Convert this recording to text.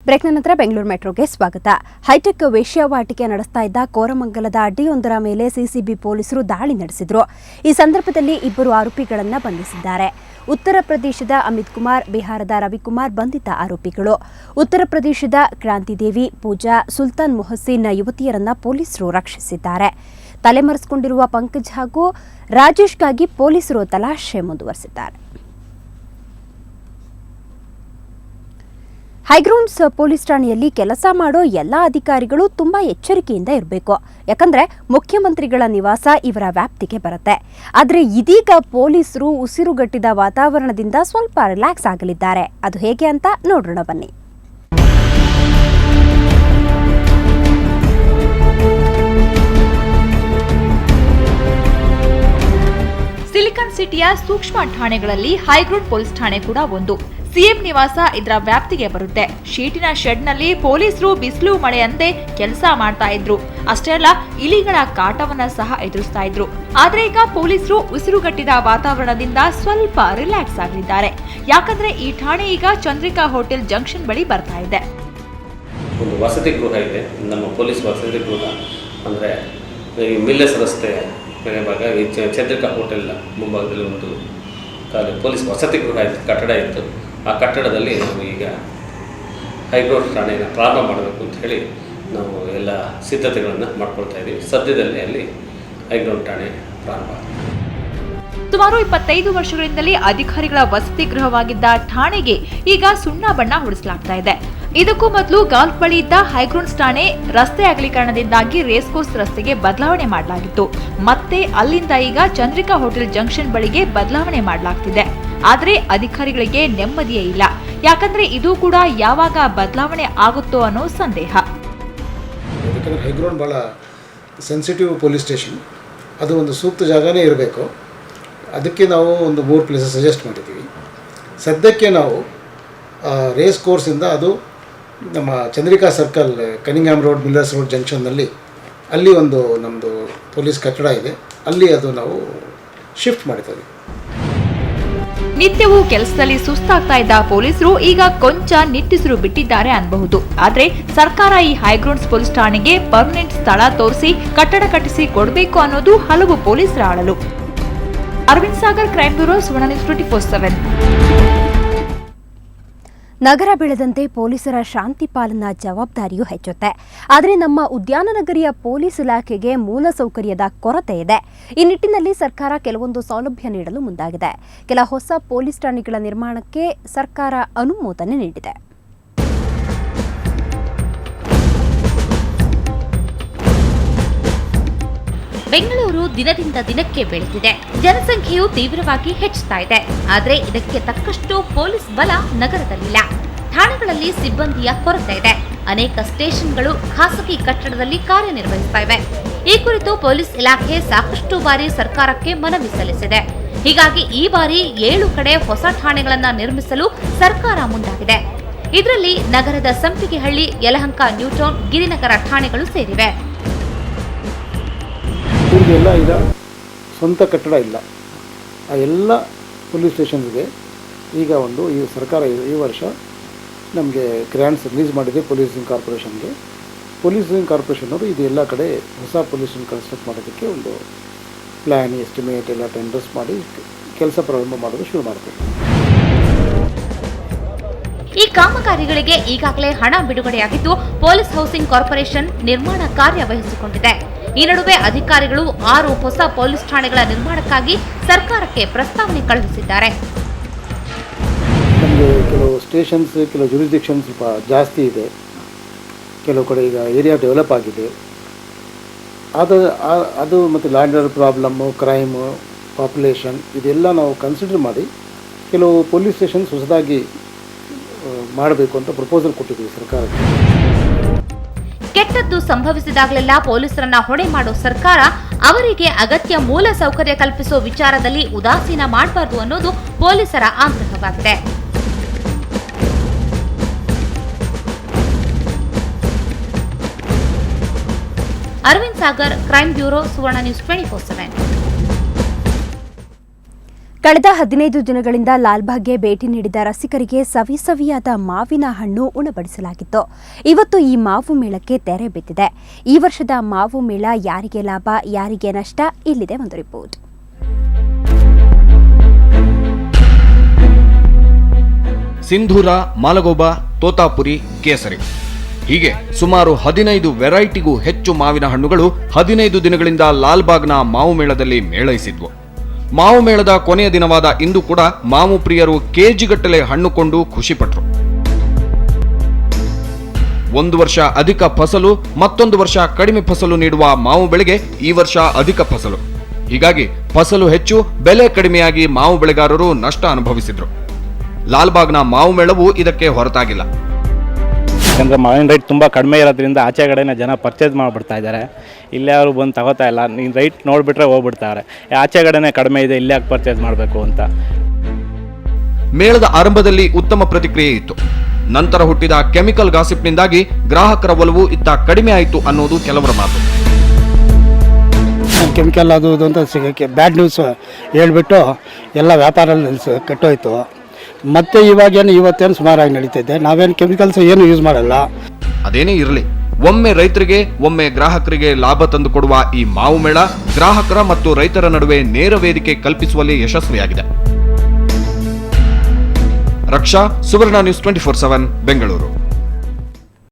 ಬ್ರೇಕ್ನ ನಂತರ ಬೆಂಗಳೂರು ಮೆಟ್ರೋಗೆ ಸ್ವಾಗತ. ಹೈಟೆಕ್ ವೇಶ್ಯಾವಾಟಿಕೆ ನಡೆಸ್ತಾ ಇದ್ದ ಕೋರಮಂಗಲದ ಅಡ್ಡಿಯೊಂದರ ಮೇಲೆ ಸಿಸಿಬಿ ಪೊಲೀಸರು ದಾಳಿ ನಡೆಸಿದ್ರು. ಈ ಸಂದರ್ಭದಲ್ಲಿ ಇಬ್ಬರು ಆರೋಪಿಗಳನ್ನು ಬಂಧಿಸಿದ್ದಾರೆ. ಉತ್ತರ ಪ್ರದೇಶದ ಅಮಿತ್ ಕುಮಾರ್, ಬಿಹಾರದ ರವಿಕುಮಾರ್ ಬಂಧಿತ ಆರೋಪಿಗಳು. ಉತ್ತರ ಪ್ರದೇಶದ ಕ್ರಾಂತಿದೇವಿ, ಪೂಜಾ, ಸುಲ್ತಾನ್ ಮೊಹಸಿನ್ ಯುವತಿಯರನ್ನ ಪೊಲೀಸರು ರಕ್ಷಿಸಿದ್ದಾರೆ. ತಲೆಮರೆಸಿಕೊಂಡಿರುವ ಪಂಕಜ್ ಹಾಗೂ ರಾಜೇಶ್ಗಾಗಿ ಪೊಲೀಸರು ತಲಾಶೆ ಮುಂದುವರೆಸಿದ್ದಾರೆ. ಹೈಗ್ರೌಂಡ್ಸ್ ಪೊಲೀಸ್ ಠಾಣೆಯಲ್ಲಿ ಕೆಲಸ ಮಾಡೋ ಎಲ್ಲ ಅಧಿಕಾರಿಗಳು ತುಂಬಾ ಎಚ್ಚರಿಕೆಯಿಂದ ಇರಬೇಕು. ಯಾಕಂದ್ರೆ ಮುಖ್ಯಮಂತ್ರಿಗಳ ನಿವಾಸ ಇವರ ವ್ಯಾಪ್ತಿಗೆ ಬರುತ್ತೆ. ಆದರೆ ಇದೀಗ ಪೊಲೀಸರು ಉಸಿರುಗಟ್ಟಿದ ವಾತಾವರಣದಿಂದ ಸ್ವಲ್ಪ ರಿಲ್ಯಾಕ್ಸ್ ಆಗಲಿದ್ದಾರೆ. ಅದು ಹೇಗೆ ಅಂತ ನೋಡೋಣ ಬನ್ನಿ. ಸಿಲಿಕಾನ್ ಸಿಟಿಯ ಸೂಕ್ಷ್ಮ ಠಾಣೆಗಳಲ್ಲಿ ಹೈಗ್ರೌಂಡ್ ಪೊಲೀಸ್ ಠಾಣೆ ಕೂಡ ಒಂದು. ಸಿಎಂ ನಿವಾಸ ಇದರ ವ್ಯಾಪ್ತಿಗೆ ಬರುತ್ತೆ. ಶೀಟಿನ ಶೆಡ್ನಲ್ಲಿ ಪೊಲೀಸರು ಬಿಸಿಲು ಮಳೆಯಂತೆ ಕೆಲಸ ಮಾಡ್ತಾ ಇದ್ರು. ಅಷ್ಟೇ ಅಲ್ಲ, ಇಲಿಗಳ ಕಾಟವನ್ನ ಸಹ ಎದುರಿಸ್ತಾ ಇದ್ರು. ಆದ್ರೆ ಈಗ ಪೊಲೀಸರು ಉಸಿರುಗಟ್ಟಿದ ವಾತಾವರಣದಿಂದ ಸ್ವಲ್ಪ ರಿಲ್ಯಾಕ್ಸ್ ಆಗಲಿದ್ದಾರೆ. ಯಾಕಂದ್ರೆ ಈ ಠಾಣೆ ಈಗ ಚಂದ್ರಿಕಾ ಹೋಟೆಲ್ ಜಂಕ್ಷನ್ ಬಳಿ ಬರ್ತಾ ಇದೆ. ಒಂದು ವಸತಿ ಗೃಹ ಇದೆ, ನಮ್ಮ ಪೊಲೀಸ್ ವಸತಿ ಗೃಹ. ಅಂದರೆ ಮಿಲ್ಲೆಸ್ ರಸ್ತೆ ಮನೆ ಭಾಗ ಈ ಚಂದ್ರಿಕಾ ಹೋಟೆಲ್ ಮುಂಭಾಗದಲ್ಲಿ ಒಂದು ಪೊಲೀಸ್ ವಸತಿ ಗೃಹ ಇತ್ತು, ಕಟ್ಟಡ ಇತ್ತು. ಆ ಕಟ್ಟಡದಲ್ಲಿ ನಾವು ಈಗ ಹೈಗ್ರೌಂಡ್ ಠಾಣೆಯನ್ನು ಪ್ರಾರಂಭ ಮಾಡಬೇಕು ಅಂತ ಹೇಳಿ ನಾವು ಎಲ್ಲ ಸಿದ್ಧತೆಗಳನ್ನು ಮಾಡ್ಕೊಳ್ತಾ ಇದ್ದೀವಿ. ಸದ್ಯದಲ್ಲೇ ಅಲ್ಲಿ ಹೈಗ್ರೌಂಡ್ ಠಾಣೆ ಪ್ರಾರಂಭ. ಸುಮಾರು 25 ವರ್ಷಗಳಿಂದಲೇ ಅಧಿಕಾರಿಗಳ ವಸತಿ ಗೃಹವಾಗಿದ್ದ ಠಾಣೆಗೆ ಈಗ ಸುಣ್ಣ ಬಣ್ಣ ಹೊಡಿಸಲಾಗ್ತಾ ಇದೆ. ಇದಕ್ಕೂ ಮೊದಲು ಗಾಲ್ಫ್ ಬಳಿ ಇದ್ದ ಹೈಗ್ರೌಂಡ್ಸ್ ಠಾಣೆ ರಸ್ತೆ ಅಗಲೀಕರಣದಿಂದಾಗಿ ರೇಸ್ ಕೋರ್ಸ್ ರಸ್ತೆಗೆ ಬದಲಾವಣೆ ಮಾಡಲಾಗಿತ್ತು. ಮತ್ತೆ ಅಲ್ಲಿಂದ ಈಗ ಚಂದ್ರಿಕಾ ಹೋಟೆಲ್ ಜಂಕ್ಷನ್ ಬಳಿಗೆ ಬದಲಾವಣೆ ಮಾಡಲಾಗ್ತಿದೆ. ಆದ್ರೆ ಅಧಿಕಾರಿಗಳಿಗೆ ನೆಮ್ಮದಿಯೇ ಇಲ್ಲ. ಯಾಕಂದ್ರೆ ಇದು ಕೂಡ ಯಾವಾಗ ಬದಲಾವಣೆ ಆಗುತ್ತೋ ಅನ್ನೋ ಸಂದೇಹ. ಯಾಕಂದ್ರೆ ಹೈಗ್ರೌಂಡ್ ಬಹಳ ಸೆನ್ಸಿಟಿವ್ ಪೊಲೀಸ್ ಸ್ಟೇಷನ್, ಅದು ಒಂದು ಸೂಕ್ತ ಜಾಗನೇ ಇರಬೇಕು. ಅದಕ್ಕೆ ನಾವು ಒಂದು 3 ಪ್ಲೇಸಸ್ ಸಜೆಸ್ಟ್ ಮಾಡಿದ್ದೀವಿ. ಸದ್ಯಕ್ಕೆ ನಾವು ರೇಸ್ ಕೋರ್ಸಿಂದ ಅದು ನಮ್ಮ Chandrika circle, Cunningham road, Miller's road ಜಂಕ್ಷನ್ನಲ್ಲಿ ಅಲ್ಲಿ ಒಂದು ನಮ್ಮದು ಪೊಲೀಸ್ ಕಟ್ಟಡ ಇದೆ, ಅಲ್ಲಿ ಅದು ನಾವು ಶಿಫ್ಟ್ ಮಾಡಿದ್ದೀವಿ. ನಿತ್ಯವೂ ಕೆಲಸದಲ್ಲಿ ಸುಸ್ತಾಗ್ತಾ ಇದ್ದ ಪೊಲೀಸರು ಈಗ ಕೊಂಚ ನಿಟ್ಟುಸಿರು ಬಿಟ್ಟಿದ್ದಾರೆ ಅನ್ಬಹುದು. ಆದ್ರೆ ಸರ್ಕಾರ ಈ ಹೈಗ್ರೌಂಡ್ಸ್ ಪೊಲೀಸ್ ಠಾಣೆಗೆ ಪರ್ಮನೆಂಟ್ ಸ್ಥಳ ತೋರಿಸಿ ಕಟ್ಟಡ ಕಟ್ಟಿಸಿ ಕೊಡಬೇಕು ಅನ್ನೋದು ಹಲವು ಪೊಲೀಸರ ಆಳಲು. ಅರವಿಂದ್ ಸಾಗರ್, ಕ್ರೈಮ್ ಬ್ಯೂರೋ, ಸುವರ್ಣ ನ್ಯೂಸ್ 24/7. ನಗರ ಬೆಳೆದಂತೆ ಪೊಲೀಸರ ಶಾಂತಿ ಪಾಲನಾ ಜವಾಬ್ದಾರಿಯೂ ಹೆಚ್ಚುತ್ತೆ. ಆದರೆ ನಮ್ಮ ಉದ್ಯಾನ ನಗರಿಯ ಪೊಲೀಸ್ ಇಲಾಖೆಗೆ ಮೂಲಸೌಕರ್ಯದ ಕೊರತೆ ಇದೆ. ಈ ನಿಟ್ಟಿನಲ್ಲಿ ಸರ್ಕಾರ ಕೆಲವೊಂದು ಸೌಲಭ್ಯ ನೀಡಲು ಮುಂದಾಗಿದೆ. ಕೆಲ ಹೊಸ ಪೊಲೀಸ್ ಠಾಣೆಗಳ ನಿರ್ಮಾಣಕ್ಕೆ ಸರ್ಕಾರ ಅನುಮೋದನೆ ನೀಡಿದೆ. ಬೆಂಗಳೂರು ದಿನದಿಂದ ದಿನಕ್ಕೆ ಬೆಳೆದಿದೆ. ಜನಸಂಖ್ಯೆಯು ತೀವ್ರವಾಗಿ ಹೆಚ್ಚುತ್ತಾ ಇದೆ. ಆದರೆ ಇದಕ್ಕೆ ತಕ್ಕಷ್ಟು ಪೊಲೀಸ್ ಬಲ ನಗರದಲ್ಲಿಲ್ಲ. ಠಾಣೆಗಳಲ್ಲಿ ಸಿಬ್ಬಂದಿಯ ಕೊರತೆ ಇದೆ. ಅನೇಕ ಸ್ಟೇಷನ್ಗಳು ಖಾಸಗಿ ಕಟ್ಟಡದಲ್ಲಿ ಕಾರ್ಯನಿರ್ವಹಿಸ್ತಾ ಇವೆ. ಈ ಕುರಿತು ಪೊಲೀಸ್ ಇಲಾಖೆ ಸಾಕಷ್ಟು ಬಾರಿ ಸರ್ಕಾರಕ್ಕೆ ಮನವಿ ಸಲ್ಲಿಸಿದೆ. ಹೀಗಾಗಿ ಈ ಬಾರಿ 7 ಕಡೆ ಹೊಸ ಠಾಣೆಗಳನ್ನು ನಿರ್ಮಿಸಲು ಸರ್ಕಾರ ಮುಂದಾಗಿದೆ. ಇದರಲ್ಲಿ ನಗರದ ಸಂಪಿಗೆಹಳ್ಳಿ, ಯಲಹಂಕ, ನ್ಯೂಟೌನ್, ಗಿರಿನಗರ ಠಾಣೆಗಳು ಸೇರಿವೆ. ಇವ್ರಿಗೆಲ್ಲ ಈಗ ಸ್ವಂತ ಕಟ್ಟಡ ಇಲ್ಲ. ಆ ಎಲ್ಲ ಪೊಲೀಸ್ ಸ್ಟೇಷನ್ಸ್ಗೆ ಈಗ ಈ ಸರ್ಕಾರ ಈ ವರ್ಷ ನಮಗೆ ಗ್ರ್ಯಾಂಟ್ಸ್ ರಿಲೀಸ್ ಮಾಡಿದೆ ಪೊಲೀಸಿಂಗ್ ಕಾರ್ಪೊರೇಷನ್ಗೆ. ಪೊಲೀಸಿಂಗ್ ಕಾರ್ಪೊರೇಷನ್ನವರು ಇದು ಎಲ್ಲ ಕಡೆ ಹೊಸ ಪೊಲೀಸನ್ನು ಕನ್ಸ್ಟ್ರಕ್ಟ್ ಮಾಡೋದಕ್ಕೆ ಒಂದು ಪ್ಲ್ಯಾನ್, ಎಸ್ಟಿಮೇಟ್ ಎಲ್ಲ ಟೆಂಡರ್ಸ್ ಮಾಡಿ ಕೆಲಸ ಪ್ರಾರಂಭ ಮಾಡೋದು ಶುರು ಮಾಡ್ತಾರೆ. ಈ ಕಾಮಗಾರಿಗಳಿಗೆ ಈಗಾಗಲೇ ಹಣ ಬಿಡುಗಡೆಯಾಗಿದ್ದು ಪೊಲೀಸ್ ಹೌಸಿಂಗ್ ಕಾರ್ಪೊರೇಷನ್ ನಿರ್ಮಾಣ ಕಾರ್ಯ ವಹಿಸಿಕೊಂಡಿದೆ. ಈ ನಡುವೆ ಅಧಿಕಾರಿಗಳು 6 ಹೊಸ ಪೊಲೀಸ್ ಠಾಣೆಗಳ ನಿರ್ಮಾಣಕ್ಕಾಗಿ ಸರ್ಕಾರಕ್ಕೆ ಪ್ರಸ್ತಾವನೆ ಕಳುಹಿಸಿದ್ದಾರೆ. ನಮಗೆ ಕೆಲವು ಸ್ಟೇಷನ್ಸ್, ಕೆಲವು ಜುರಿಸ್ಡಿಕ್ಷನ್ ಸ್ವಲ್ಪ ಜಾಸ್ತಿ ಇದೆ. ಕೆಲವು ಕಡೆ ಈಗ ಏರಿಯಾ ಡೆವಲಪ್ ಆಗಿದೆ. ಅದು ಮತ್ತು land order problem, crime, population ಇದೆಲ್ಲ ನಾವು ಕನ್ಸಿಡರ್ ಮಾಡಿ ಕೆಲವು ಪೊಲೀಸ್ ಸ್ಟೇಷನ್ಸ್ ಹೊಸದಾಗಿ ಮಾಡಬೇಕು ಅಂತ ಪ್ರಪೋಸಲ್ ಕೊಟ್ಟಿದ್ದೀವಿ ಸರ್ಕಾರಕ್ಕೆ. ಕೆಟ್ಟದ್ದು ಸಂಭವಿಸಿದಾಗಲೆಲ್ಲ ಪೊಲೀಸರನ್ನ ಹೊಣೆ ಮಾಡೋ ಸರ್ಕಾರ ಅವರಿಗೆ ಅಗತ್ಯ ಮೂಲ ಸೌಕರ್ಯ ಕಲ್ಪಿಸುವ ವಿಚಾರದಲ್ಲಿ ಉದಾಸೀನ ಮಾಡಬಾರದು ಅನ್ನೋದು ಪೊಲೀಸರ ಆಗ್ರಹವಾಗಿದೆ. ಅರವಿಂದ್ ಸಾಗರ್, ಕ್ರೈಮ್ ಬ್ಯೂರೋ, ಸುವರ್ಣ ನ್ಯೂಸ್ 24/7. ಕಳೆದ 15 ದಿನಗಳಿಂದ ಲಾಲ್ಬಾಗ್ಗೆ ಭೇಟಿ ನೀಡಿದ ರಸಿಕರಿಗೆ ಸವಿಯಾದ ಮಾವಿನ ಹಣ್ಣು ಉಣಬಡಿಸಲಾಗಿತ್ತು. ಇವತ್ತು ಈ ಮಾವು ಮೇಳಕ್ಕೆ ತೆರೆ ಬಿದ್ದಿದೆ. ಈ ವರ್ಷದ ಮಾವು ಮೇಳ ಯಾರಿಗೆ ಲಾಭ, ಯಾರಿಗೆ ನಷ್ಟ? ಇಲ್ಲಿದೆ ಒಂದು ರಿಪೋರ್ಟ್. ಸಿಂಧೂರ, ಮಾಲಗೋಬಾ, ತೋತಾಪುರಿ, ಕೇಸರಿ ಹೀಗೆ ಸುಮಾರು 15 ವೆರೈಟಿಗೂ ಹೆಚ್ಚು ಮಾವಿನ ಹಣ್ಣುಗಳು 15 ದಿನಗಳಿಂದ ಲಾಲ್ಬಾಗ್ನ ಮಾವು ಮೇಳದಲ್ಲಿ ಮೇಳೈಸಿದ್ವು. ಮಾವು ಮೇಳದ ಕೊನೆಯ ದಿನವಾದ ಇಂದು ಕೂಡ ಮಾವು ಪ್ರಿಯರು ಕೆಜಿಗಟ್ಟಲೆ ಹಣ್ಣು ಕೊಂಡು ಖುಷಿಪಟ್ರು. ಒಂದು ವರ್ಷ ಅಧಿಕ ಫಸಲು, ಮತ್ತೊಂದು ವರ್ಷ ಕಡಿಮೆ ಫಸಲು ನೀಡುವ ಮಾವು ಬೆಳೆಗೆ ಈ ವರ್ಷ ಅಧಿಕ ಫಸಲು. ಹೀಗಾಗಿ ಫಸಲು ಹೆಚ್ಚು, ಬೆಲೆ ಕಡಿಮೆಯಾಗಿ ಮಾವು ಬೆಳೆಗಾರರು ನಷ್ಟ ಅನುಭವಿಸಿದ್ರು. ಲಾಲ್ಬಾಗ್ನ ಮಾವು ಮೇಳವು ಇದಕ್ಕೆ ಹೊರತಾಗಿಲ್ಲ. ಯಾಕಂದರೆ ಮಾವಿನ ರೈಟ್ ತುಂಬ ಕಡಿಮೆ ಇರೋದ್ರಿಂದ ಆಚೆ ಕಡೆನೇ ಜನ ಪರ್ಚೇಸ್ ಮಾಡಿಬಿಡ್ತಾ ಇದ್ದಾರೆ. ಇಲ್ಲೇ ಅವರು ಬಂದು ತಗೋತಾ ಇಲ್ಲ. ನೀನು ರೈಟ್ ನೋಡಿಬಿಟ್ರೆ ಹೋಗ್ಬಿಡ್ತಾರೆ. ಆಚೆ ಕಡೆನೇ ಕಡಿಮೆ ಇದೆ, ಇಲ್ಲೇ ಯಾಕೆ ಪರ್ಚೇಸ್ ಮಾಡಬೇಕು ಅಂತ. ಮೇಳದ ಆರಂಭದಲ್ಲಿ ಉತ್ತಮ ಪ್ರತಿಕ್ರಿಯೆ ಇತ್ತು. ನಂತರ ಹುಟ್ಟಿದ ಕೆಮಿಕಲ್ ಗಾಸಿಪ್ನಿಂದಾಗಿ ಗ್ರಾಹಕರ ಒಲವು ಇತ್ತ ಕಡಿಮೆ ಆಯಿತು ಅನ್ನೋದು ಕೆಲವರ ಮಾತು. ಕೆಮಿಕಲ್ ಅದು ಇದು ಅಂತ ಸಿಗೋಕ್ಕೆ ಬ್ಯಾಡ್ ನ್ಯೂಸ್ ಹೇಳ್ಬಿಟ್ಟು ಎಲ್ಲ ವ್ಯಾಪಾರ ಕೆಟ್ಟೋಯ್ತು. ಮತ್ತೆ ಇವತ್ತೇನು ಸುಮಾರಾಗಿ ನಡೀತಿದೆ. ನಾವೇನು ಕೆಮಿಕಲ್ಸ್ ಏನು ಯೂಸ್ ಮಾಡಲ್ಲ. ಅದೇನೇ ಇರಲಿ, ಒಮ್ಮೆ ರೈತರಿಗೆ ಒಮ್ಮೆ ಗ್ರಾಹಕರಿಗೆ ಲಾಭ ತಂದುಕೊಡುವ ಈ ಮಾವು ಮೇಳ ಗ್ರಾಹಕರ ಮತ್ತು ರೈತರ ನಡುವೆ ನೇರ ವೇದಿಕೆ ಕಲ್ಪಿಸುವಲ್ಲಿ ಯಶಸ್ವಿಯಾಗಿದೆ. ರಕ್ಷಾ, ಸುವರ್ಣ ನ್ಯೂಸ್ 24/7 ಬೆಂಗಳೂರು.